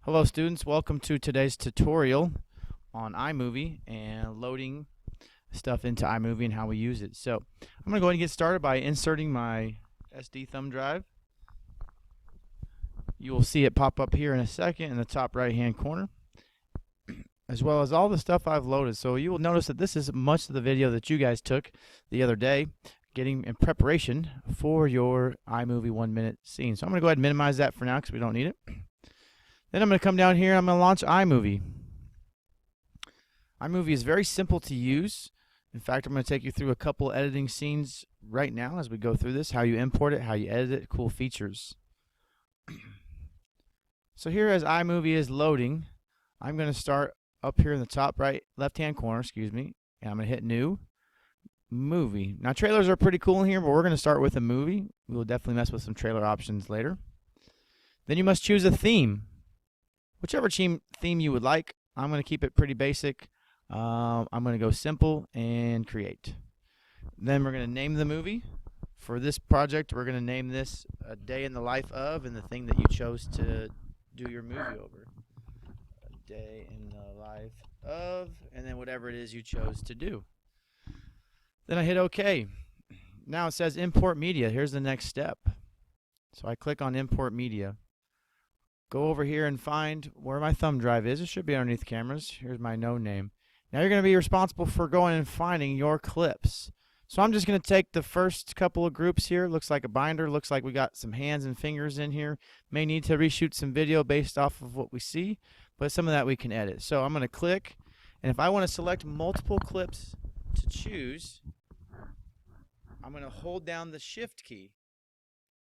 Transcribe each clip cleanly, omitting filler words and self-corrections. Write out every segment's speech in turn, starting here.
Hello students, welcome to today's tutorial on iMovie and loading stuff into iMovie and how we use it. So I'm going to go ahead and get started by inserting my SD thumb drive. You will see it pop up here in a second in the top right hand corner, as well as all the stuff I've loaded. So you will notice that this is much of the video that you guys took the other day getting in preparation for your iMovie 1-minute scene. So I'm going to go ahead and minimize that for now because we don't need it. Then I'm going to come down here and I'm going to launch iMovie. iMovie is very simple to use. In fact, I'm going to take you through a couple editing scenes right now as we go through this, how you import it, how you edit it, cool features. So here as iMovie is loading, I'm going to start up here in the top left-hand corner, and I'm going to hit New, Movie. Now trailers are pretty cool in here, but we're going to start with a movie. We will definitely mess with some trailer options later. Then you must choose a theme. Whichever theme you would like. I'm going to keep it pretty basic. I'm going to go simple and create. Then we're going to name the movie. For this project, we're going to name this A Day in the Life of, and the thing that you chose to do your movie over. A Day in the Life of, and then whatever it is you chose to do. Then I hit OK. Now it says Import Media. Here's the next step. So I click on Import Media. Go over here and find where my thumb drive is. It should be underneath cameras. Here's my no name. Now you're going to be responsible for going and finding your clips. So I'm just going to take the first couple of groups here. Looks like a binder. Looks like we got some hands and fingers in here. May need to reshoot some video based off of what we see, but some of that we can edit. So I'm going to click, and if I want to select multiple clips to choose, I'm going to hold down the Shift key.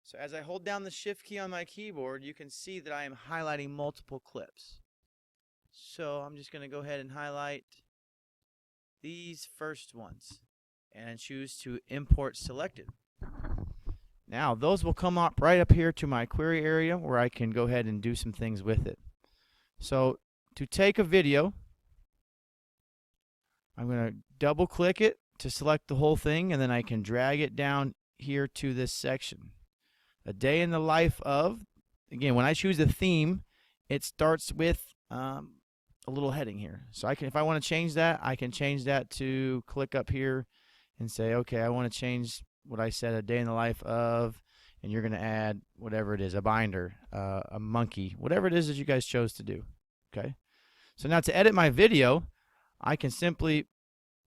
So as I hold down the Shift key on my keyboard, you can see that I am highlighting multiple clips. So I'm just going to go ahead and highlight these first ones and choose to import selected. Now those will come up right up here to my query area where I can go ahead and do some things with it. So to take a video, I'm going to double click it to select the whole thing, and then I can drag it down here to this section. A Day in the Life of. Again, when I choose a theme, it starts with a little heading here. So I can, if I want to change that, I can change that to click up here and say, okay, I want to change what I said, a day in the life of, and you're going to add whatever it is, a binder, a monkey, whatever it is that you guys chose to do. Okay. So now to edit my video, I can simply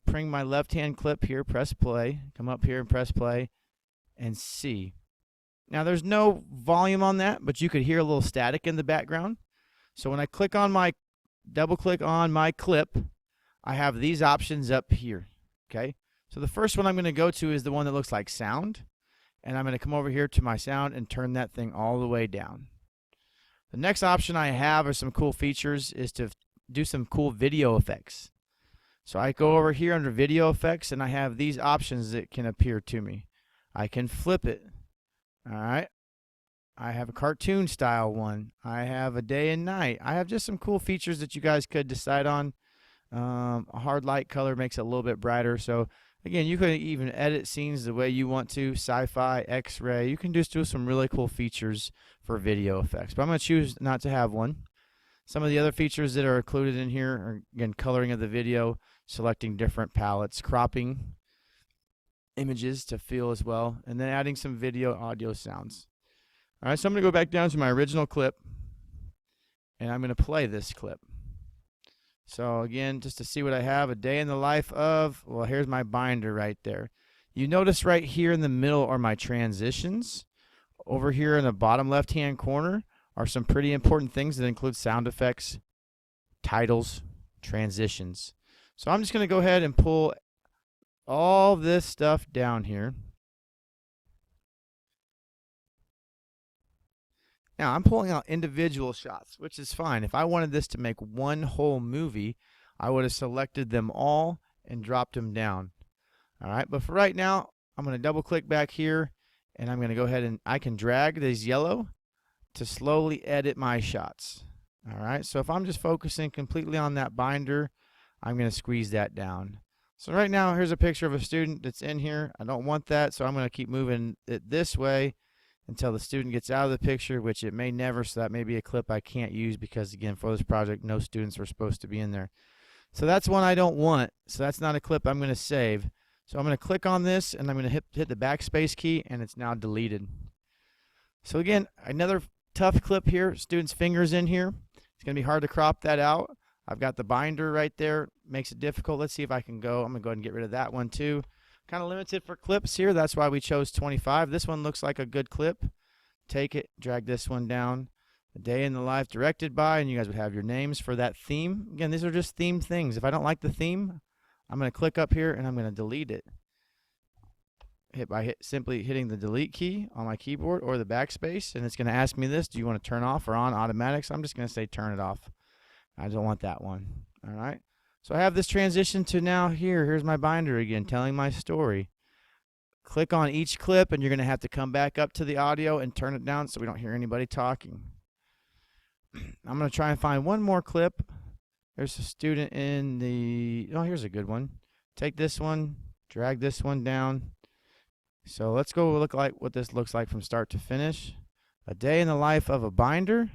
bring my left-hand clip here, press play, come up here and press play, and see. Now there's no volume on that, but you could hear a little static in the background. So when I click on double click on my clip, I have these options up here. Okay. So the first one I'm going to go to is the one that looks like sound. And I'm going to come over here to my sound and turn that thing all the way down. The next option I have are some cool features is to do some cool video effects. So I go over here under video effects and I have these options that can appear to me. I can flip it. All right. I have a cartoon style one. I have a day and night. I have just some cool features that you guys could decide on. A hard light color makes it a little bit brighter. So again, you could even edit scenes the way you want to. Sci-fi, X-ray. You can just do some really cool features for video effects. But I'm going to choose not to have one. Some of the other features that are included in here are, again, coloring of the video, selecting different palettes, cropping images to feel as well, and then adding some video, audio, sounds. All right, so I'm going to go back down to my original clip, and I'm going to play this clip. So again, just to see what I have, a day in the life of, well, here's my binder right there. You notice right here in the middle are my transitions. Over here in the bottom left-hand corner are some pretty important things that include sound effects, titles, transitions. So I'm just going to go ahead and pull all this stuff down here. Now I'm pulling out individual shots, which is fine. If I wanted this to make one whole movie, I would have selected them all and dropped them down. All right, but for right now, I'm going to double click back here and I'm going to go ahead and I can drag this yellow to slowly edit my shots. All right, so if I'm just focusing completely on that binder, I'm going to squeeze that down. So right now, here's a picture of a student that's in here. I don't want that, so I'm going to keep moving it this way until the student gets out of the picture, which it may never, so that may be a clip I can't use because, again, for this project, no students were supposed to be in there. So that's one I don't want, so that's not a clip I'm going to save. So I'm going to click on this, and I'm going to hit the backspace key, and it's now deleted. So again, another tough clip here, student's fingers in here. It's going to be hard to crop that out. I've got the binder right there, makes it difficult. Let's see if I can go. I'm going to go ahead and get rid of that one too. Kind of limited for clips here. That's why we chose 25. This one looks like a good clip. Take it, drag this one down. A Day in the Life directed by, and you guys would have your names for that theme. Again, these are just themed things. If I don't like the theme, I'm going to click up here and I'm going to delete it. Simply hitting the delete key on my keyboard or the backspace, and it's going to ask me this: do you want to turn off or on automatic? So I'm just going to say turn it off. I don't want that one. All right. So I have this transition to now here. Here's my binder again, telling my story. Click on each clip, and you're going to have to come back up to the audio and turn it down so we don't hear anybody talking. I'm going to try and find one more clip. There's a student in the, oh, here's a good one. Take this one, drag this one down. So let's go look like what this looks like from start to finish. A Day in the Life of a Binder.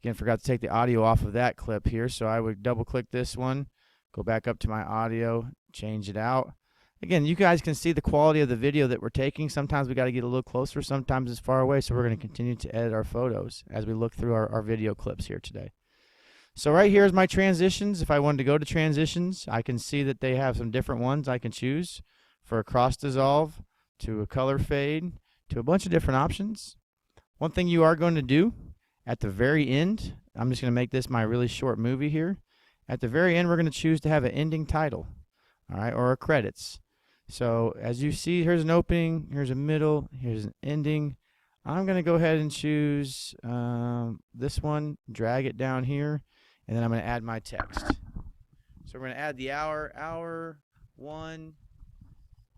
Again, forgot to take the audio off of that clip here, so I would double click this one, go back up to my audio, change it out. Again, you guys can see the quality of the video that we're taking. Sometimes we got to get a little closer, sometimes it's far away, so we're going to continue to edit our photos as we look through our video clips here today. So right here is my transitions. If I wanted to go to transitions, I can see that they have some different ones I can choose, for a cross dissolve, to a color fade, to a bunch of different options. One thing you are going to do at the very end, I'm just going to make this my really short movie here. At the very end, we're going to choose to have an ending title, all right, or a credits. So as you see, here's an opening, here's a middle, here's an ending. I'm going to go ahead and choose this one, drag it down here, and then I'm going to add my text. So we're going to add the hour 1,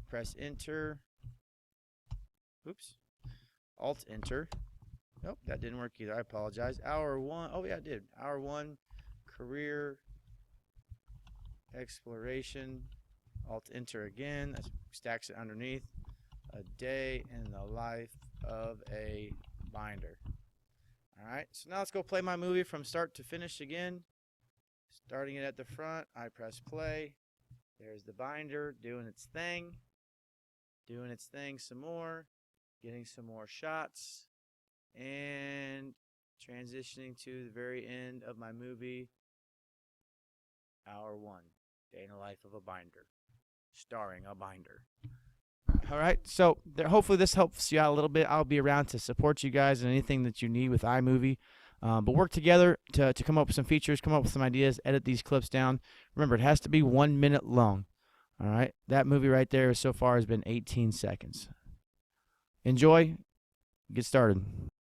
press enter. Oops, alt enter. Nope, that didn't work either. I apologize. Hour 1, oh yeah, it did. Hour 1, career, exploration, alt enter again. That stacks it underneath. A Day in the Life of a Binder. All right, so now let's go play my movie from start to finish again. Starting it at the front, I press play. There's the binder doing its thing some more, getting some more shots, and transitioning to the very end of my movie, Hour 1, Day in the Life of a Binder, starring a binder. All right, so hopefully this helps you out a little bit. I'll be around to support you guys in anything that you need with iMovie. But work together to come up with some features, come up with some ideas, edit these clips down. Remember, it has to be 1 minute long. All right, that movie right there so far has been 18 seconds. Enjoy. Get started.